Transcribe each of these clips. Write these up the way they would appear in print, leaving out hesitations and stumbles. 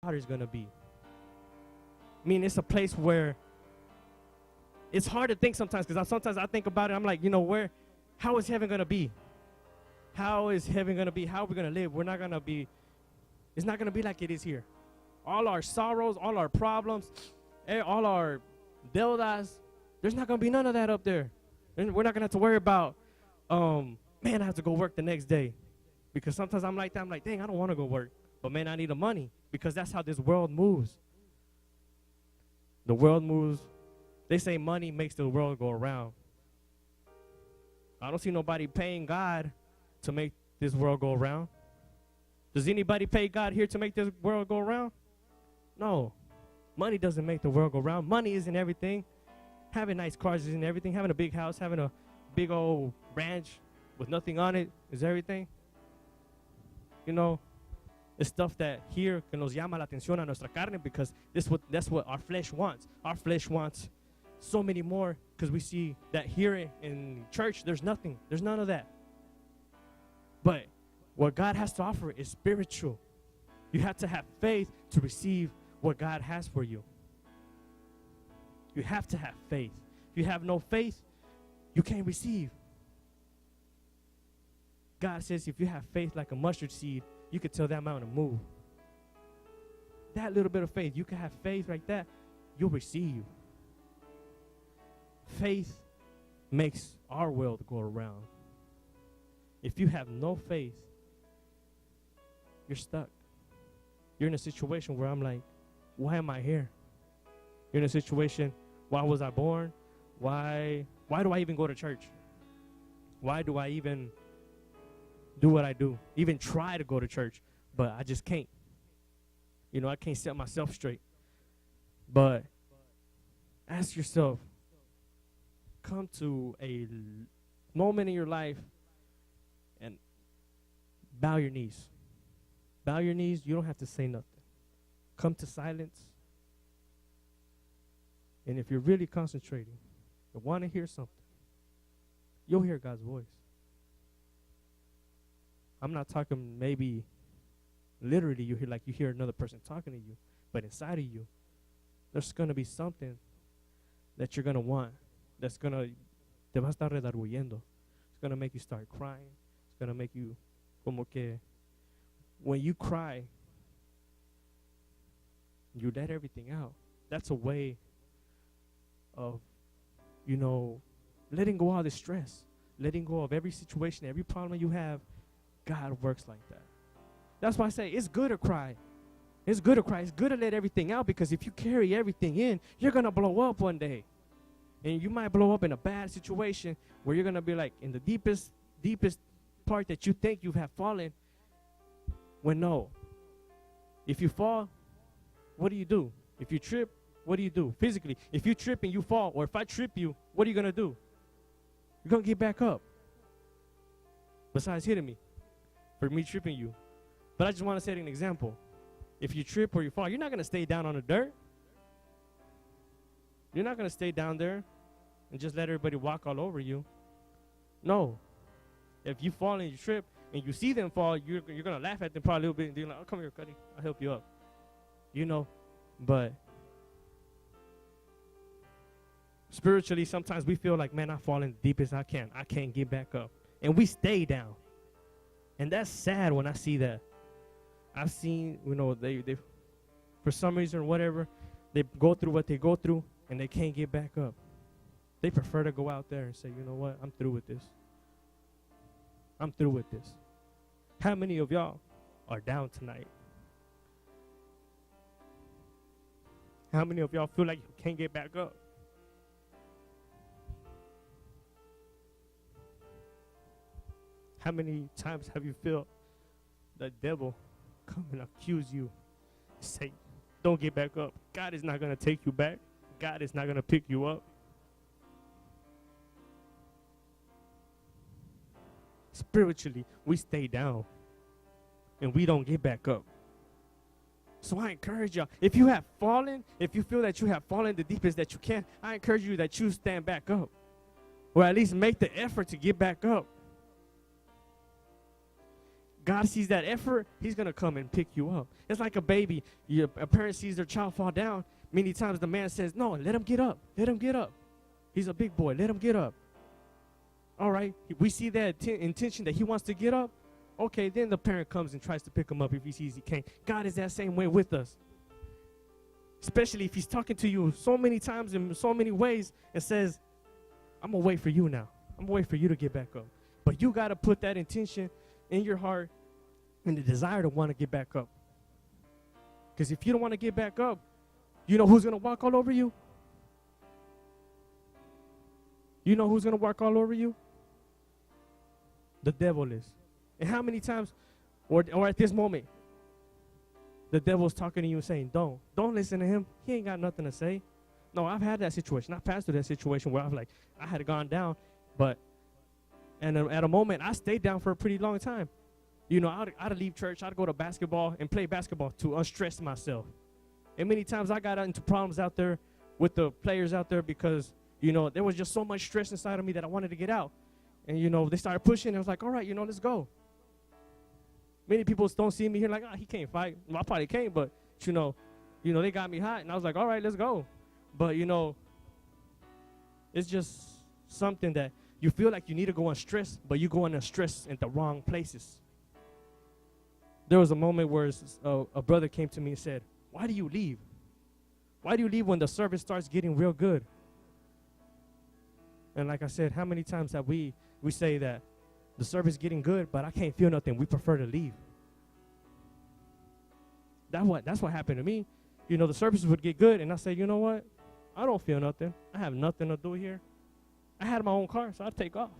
Father's going to be. I mean, it's a place where it's hard to think sometimes, because sometimes I think about it. I'm like, how is heaven going to be? How is heaven going to be? How are we going to live? We're not going to be, it's not going to be like it is here. All our sorrows, all our problems, all our deudas, there's not going to be none of that up there. And we're not going to have to worry about, man, I have to go work the next day. Because sometimes I'm like that. I'm like, dang, I don't want to go work. But, man, I need the money, because that's how this world moves. The world moves. They say money makes the world go around. I don't see nobody paying God to make this world go around. Does anybody pay God here to make this world go around? No. Money doesn't make the world go around. Money isn't everything. Having nice cars isn't everything. Having a big house, having a big old ranch with nothing on it is everything. It's stuff that here que nos llama la atención a nuestra carne, because that's what our flesh wants. Our flesh wants so many more, because we see that here in church, there's nothing. There's none of that. But what God has to offer is spiritual. You have to have faith to receive what God has for you. You have to have faith. If you have no faith, you can't receive. God says if you have faith like a mustard seed, you could tell that mountain to move. That little bit of faith, you can have faith like that, you'll receive. Faith makes our world go around. If you have no faith, you're stuck. You're in a situation where I'm like, why am I here? You're in a situation, why was I born? Why do I even go to church? Why do I even do what I do? Even try to go to church, but I just can't. I can't set myself straight. But ask yourself, come to a moment in your life and bow your knees. Bow your knees. You don't have to say nothing. Come to silence. And if you're really concentrating and want to hear something, you'll hear God's voice. I'm not talking maybe literally you hear another person talking to you, but inside of you, there's going to be something that you're going to want, te va a estar redarguyendo. It's going to make you start crying. It's going to make you, como que, when you cry, you let everything out. That's a way of, letting go of all the stress, letting go of every situation, every problem you have. God works like that. That's why I say it's good to cry. It's good to cry. It's good to let everything out, because if you carry everything in, you're going to blow up one day. And you might blow up in a bad situation where you're going to be like in the deepest part that you think you have fallen. When no. If you fall, what do? If you trip, what do you do? Physically, if you trip and you fall, or if I trip you, what are you going to do? You're going to get back up. Besides hitting me. For me tripping you. But I just want to set an example. If you trip or you fall, you're not going to stay down on the dirt. You're not going to stay down there and just let everybody walk all over you. No. If you fall and you trip and you see them fall, you're going to laugh at them probably a little bit. And they're like, oh, come here, Cuddy. I'll help you up. But spiritually, sometimes we feel like, man, I fall in the deepest I can. I can't get back up. And we stay down. And that's sad when I see that. I've seen, they for some reason or whatever, they go through what they go through and they can't get back up. They prefer to go out there and say, you know what, I'm through with this. I'm through with this. How many of y'all are down tonight? How many of y'all feel like you can't get back up? How many times have you felt the devil come and accuse you, say, don't get back up. God is not going to take you back. God is not going to pick you up. Spiritually, we stay down and we don't get back up. So I encourage y'all, if you have fallen, if you feel that you have fallen the deepest that you can, I encourage you that you stand back up, or at least make the effort to get back up. God sees that effort, he's going to come and pick you up. It's like a baby. A parent sees their child fall down. Many times the man says, no, let him get up. Let him get up. He's a big boy. Let him get up. All right. We see that intention that he wants to get up. Okay, then the parent comes and tries to pick him up if he sees he can't. God is that same way with us. Especially if he's talking to you so many times in so many ways and says, I'm going to wait for you now. I'm going to wait for you to get back up. But you got to put that intention in your heart and the desire to want to get back up. Because if you don't want to get back up, you know who's going to walk all over you? You know who's going to walk all over you? The devil is. And how many times, or at this moment, the devil's talking to you and saying, don't listen to him. He ain't got nothing to say. No, I've had that situation. I passed through that situation where I had gone down, and at a moment, I stayed down for a pretty long time. You know, I'd leave church, I'd go to basketball and play basketball to unstress myself. And many times I got into problems out there with the players out there because, you know, there was just so much stress inside of me that I wanted to get out. And, you know, they started pushing, and I was like, all right, you know, let's go. Many people don't see me here like, he can't fight. Well, I probably can't, but, you know, they got me hot. And I was like, all right, let's go. But, you know, it's just something that you feel like you need to go on stress, but you go on stress in the wrong places. There was a moment where a brother came to me and said, why do you leave? Why do you leave when the service starts getting real good? And like I said, how many times have we say that the service is getting good, but I can't feel nothing. We prefer to leave. That's what happened to me. You know, the services would get good, and I say, you know what? I don't feel nothing. I have nothing to do here. I had my own car, so I'd take off.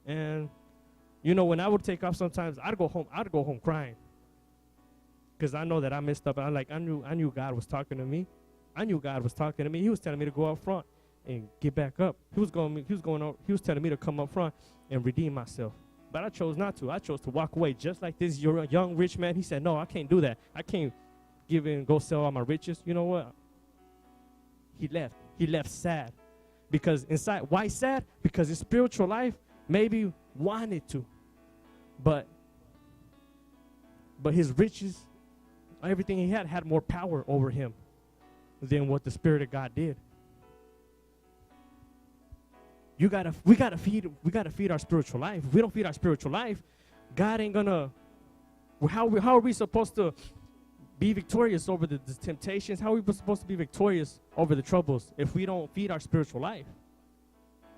And, you know, when I would take off sometimes, I'd go home crying. Because I know that I messed up. I knew God was talking to me. I knew God was talking to me. He was telling me to go up front and get back up. He was telling me to come up front and redeem myself. But I chose not to. I chose to walk away just like this young rich man. He said, no, I can't do that. I can't give in and go sell all my riches. You know what? He left. He left sad. Because inside, why sad? Because his spiritual life maybe wanted to. But his riches, everything he had more power over him than what the Spirit of God did. We gotta feed our spiritual life. If we don't feed our spiritual life, God ain't gonna. How are we supposed to be victorious over the temptations? How are we supposed to be victorious over the troubles if we don't feed our spiritual life?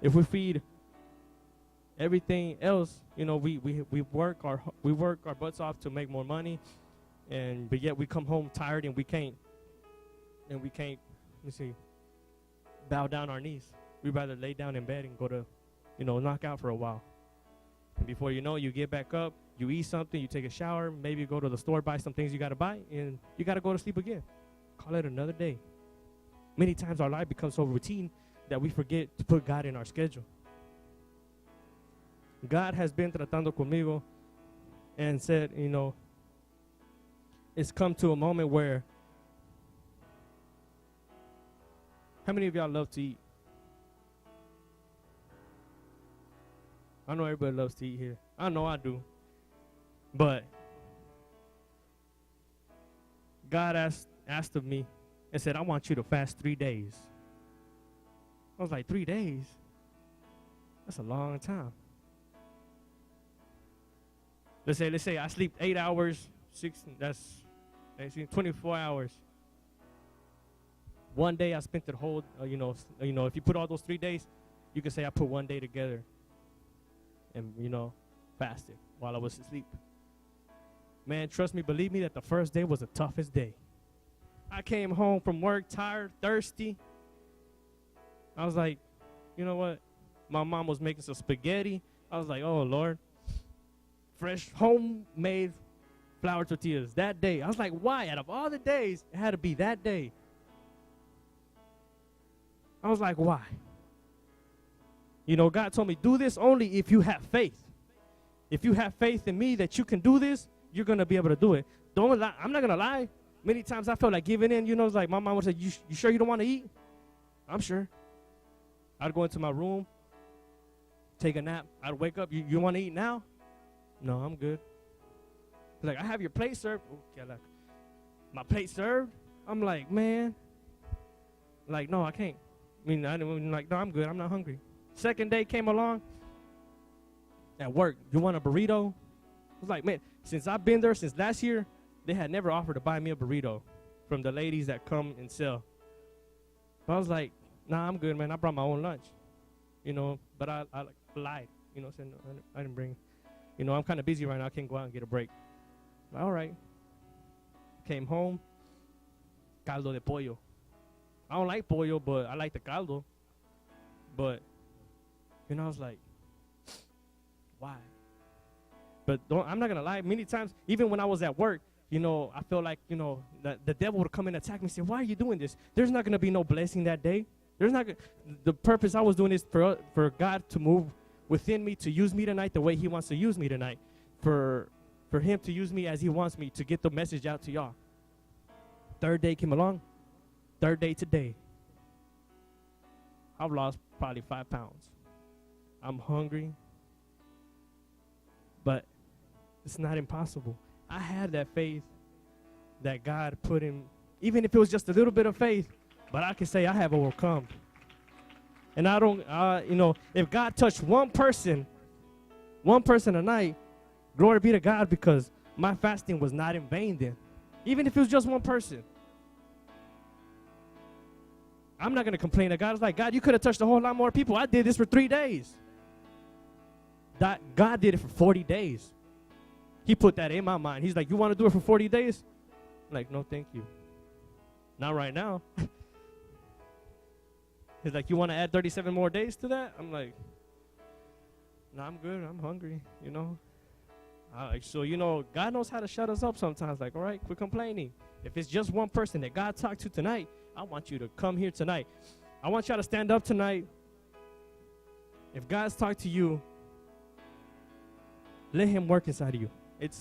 If we feed everything else, you know, we work our butts off to make more money, but yet we come home tired and we can't bow down our knees. We'd rather lay down in bed and go to, knock out for a while. And before you know it, you get back up, you eat something, you take a shower, maybe you go to the store, buy some things you got to buy, and you got to go to sleep again. Call it another day. Many times our life becomes so routine that we forget to put God in our schedule. God has been tratando conmigo and said, it's come to a moment where, how many of y'all love to eat? I know everybody loves to eat here. I know I do. But God asked of me and said, I want you to fast 3 days. I was like, 3 days? That's a long time. Let's say I sleep 8 hours, 24 hours. One day I spent the whole, if you put all those 3 days, you can say I put 1 day together and, fasted while I was asleep. Man, trust me, believe me that the first day was the toughest day. I came home from work tired, thirsty. I was like, you know what? My mom was making some spaghetti. I was like, oh, Lord. Fresh, homemade flour tortillas that day. I was like, why? Out of all the days, it had to be that day. I was like, why? God told me, do this only if you have faith. If you have faith in me that you can do this, you're going to be able to do it. Don't lie. I'm not going to lie. Many times I felt like giving in. It's like my mom would say, you sure you don't want to eat? I'm sure. I'd go into my room, take a nap. I'd wake up. You want to eat now? No, I'm good. He's like, I have your plate served. Okay, like, my plate served? I'm like, man. Like, no, I can't. I mean, like, no, I'm good. I'm not hungry. Second day came along. At work, you want a burrito? I was like, man, since I've been there since last year, they had never offered to buy me a burrito from the ladies that come and sell. But I was like, nah, I'm good, man. I brought my own lunch, you know. But I lied, you know. Said no, I didn't bring. You know, I'm kind of busy right now. I can't go out and get a break. Like, all right. Came home. Caldo de pollo. I don't like pollo, but I like the caldo. But, you know, I was like, why? But I'm not going to lie. Many times, even when I was at work, you know, I feel like, you know, the devil would come and attack me and say, why are you doing this? There's not going to be no blessing that day. There's not the purpose I was doing is for God to move within me, to use me tonight the way he wants to use me tonight. For him to use me as he wants me to get the message out to y'all. Third day came along. Third day today. I've lost probably 5 pounds. I'm hungry. But it's not impossible. I had that faith that God put in, even if it was just a little bit of faith, but I can say I have overcome. And I don't, you know, if God touched one person a night, glory be to God, because my fasting was not in vain then. Even if it was just one person. I'm not going to complain that God is like, God, you could have touched a whole lot more people. I did this for 3 days. God did it for 40 days. He put that in my mind. He's like, you want to do it for 40 days? I'm like, no, thank you. Not right now. He's like, you want to add 37 more days to that? I'm like, no, I'm good. I'm hungry, you know. So, you know, God knows how to shut us up sometimes. Like, all right, quit complaining. If it's just one person that God talked to tonight, I want you to come here tonight. I want y'all to stand up tonight. If God's talked to you, let him work inside of you. It's